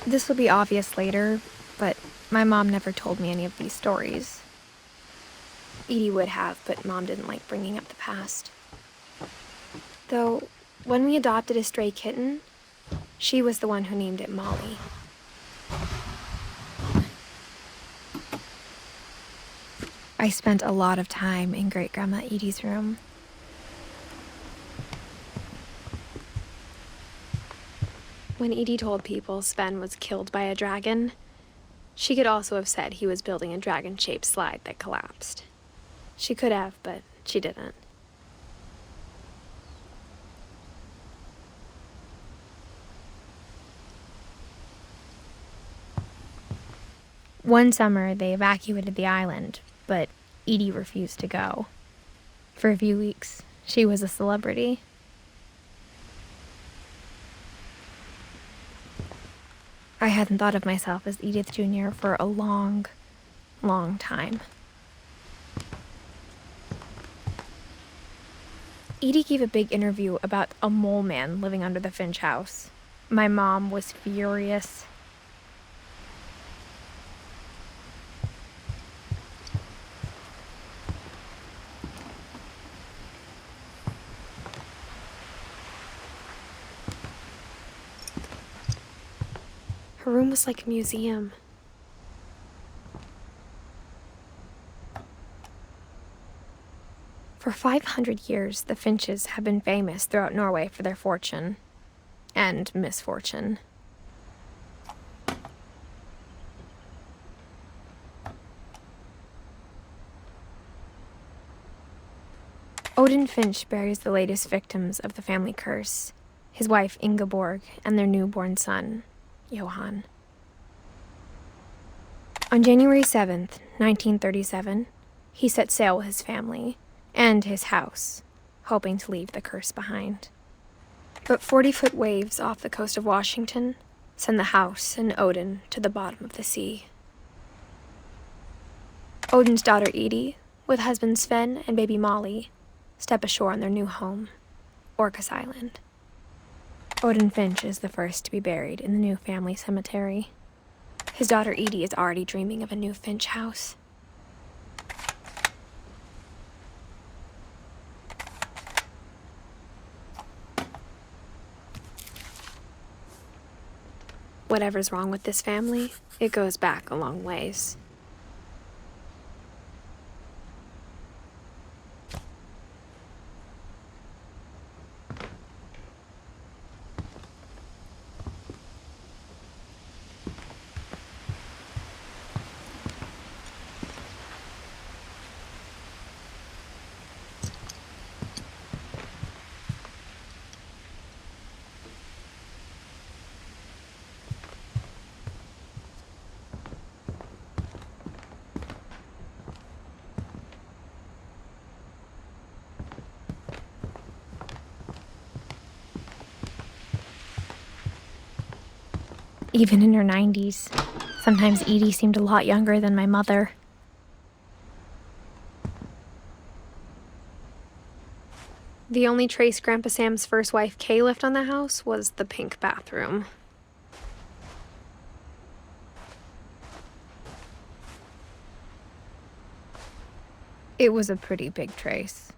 This will be obvious later, but my mom never told me any of these stories. Edie would have, but Mom didn't like bringing up the past. Though, when we adopted a stray kitten, she was the one who named it Molly. I spent a lot of time in Great-Grandma Edie's room. When Edie told people Sven was killed by a dragon, she could also have said he was building a dragon-shaped slide that collapsed. She could have, but she didn't. One summer, they evacuated the island, but Edie refused to go. For a few weeks, she was a celebrity. I hadn't thought of myself as Edith Jr. for a long, long time. Edie gave a big interview about a mole man living under the Finch house. My mom was furious. Her room was like a museum. For 500 years, the Finches have been famous throughout Norway for their fortune and misfortune. Odin Finch buries the latest victims of the family curse, his wife Ingeborg and their newborn son, Johan. On January 7th, 1937, he set sail with his family and his house, hoping to leave the curse behind. But 40-foot waves off the coast of Washington send the house and Odin to the bottom of the sea. Odin's daughter Edie, with husband Sven and baby Molly, step ashore on their new home, Orcas Island. Odin Finch is the first to be buried in the new family cemetery. His daughter Edie is already dreaming of a new Finch house. Whatever's wrong with this family, it goes back a long ways. Even in her 90s, sometimes Edie seemed a lot younger than my mother. The only trace Grandpa Sam's first wife, Kay, left on the house was the pink bathroom. It was a pretty big trace.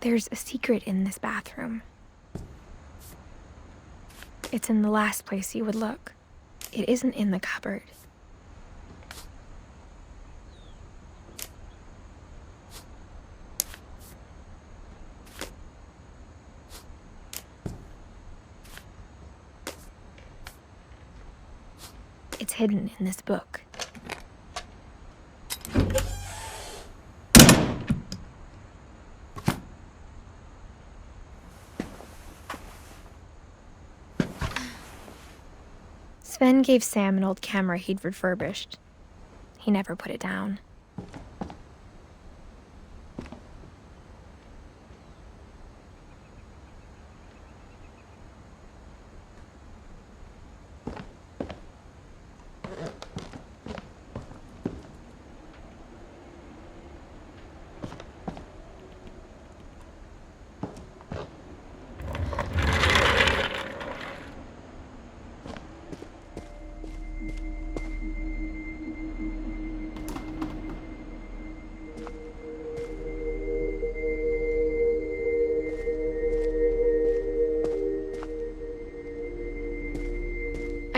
There's a secret in this bathroom. It's in the last place you would look. It isn't in the cupboard. It's hidden in this book. Sven gave Sam an old camera he'd refurbished. He never put it down.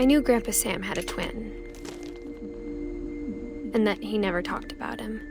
I knew Grandpa Sam had a twin, and that he never talked about him.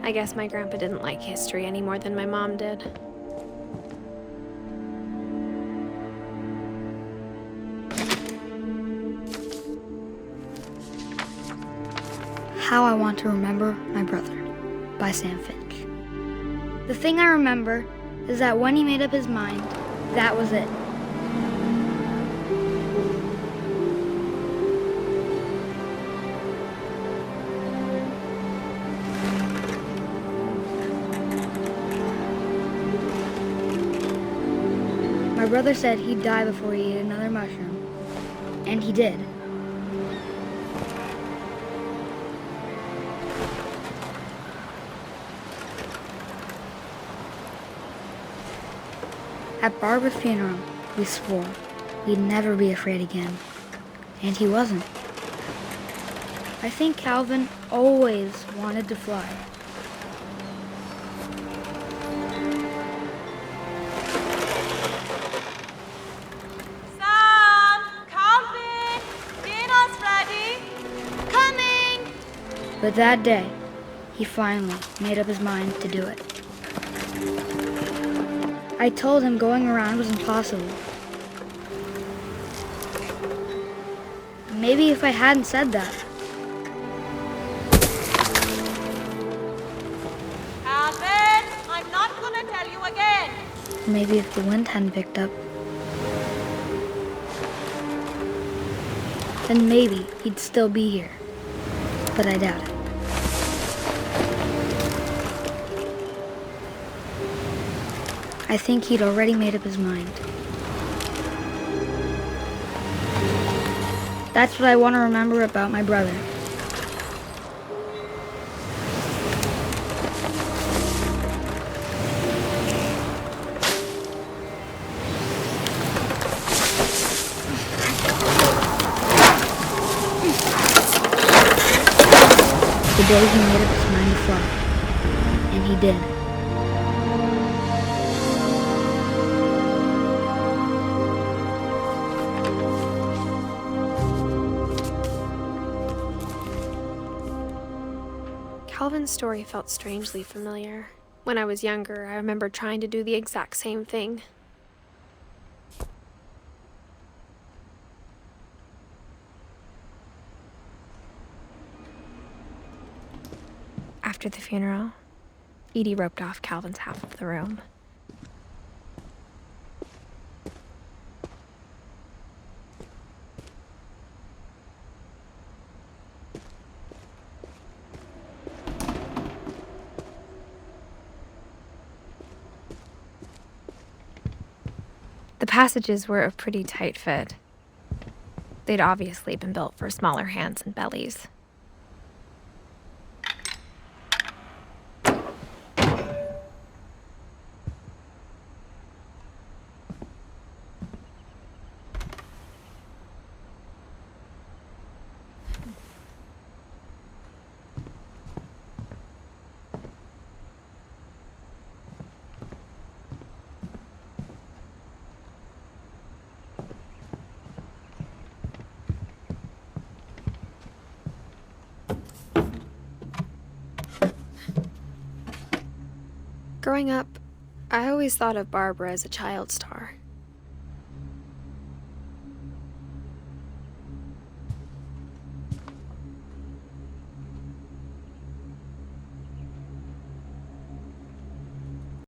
I guess my grandpa didn't like history any more than my mom did. How I Want to Remember My Brother by Sam Finch. The thing I remember is that when he made up his mind, that was it. My brother said he'd die before he ate another mushroom, and he did. At Barbara's funeral, we swore we'd never be afraid again, and he wasn't. I think Calvin always wanted to fly. But that day, he finally made up his mind to do it. I told him going around was impossible. Maybe if I hadn't said that. Alvin, I'm not gonna tell you again. Maybe if the wind hadn't picked up. Then maybe he'd still be here. But I doubt it. I think he'd already made up his mind. That's what I want to remember about my brother. The day he made up his mind to fly. And he did. Calvin's story felt strangely familiar. When I was younger, I remember trying to do the exact same thing. After the funeral, Edie roped off Calvin's half of the room. The passages were a pretty tight fit. They'd obviously been built for smaller hands and bellies. Growing up, I always thought of Barbara as a child star.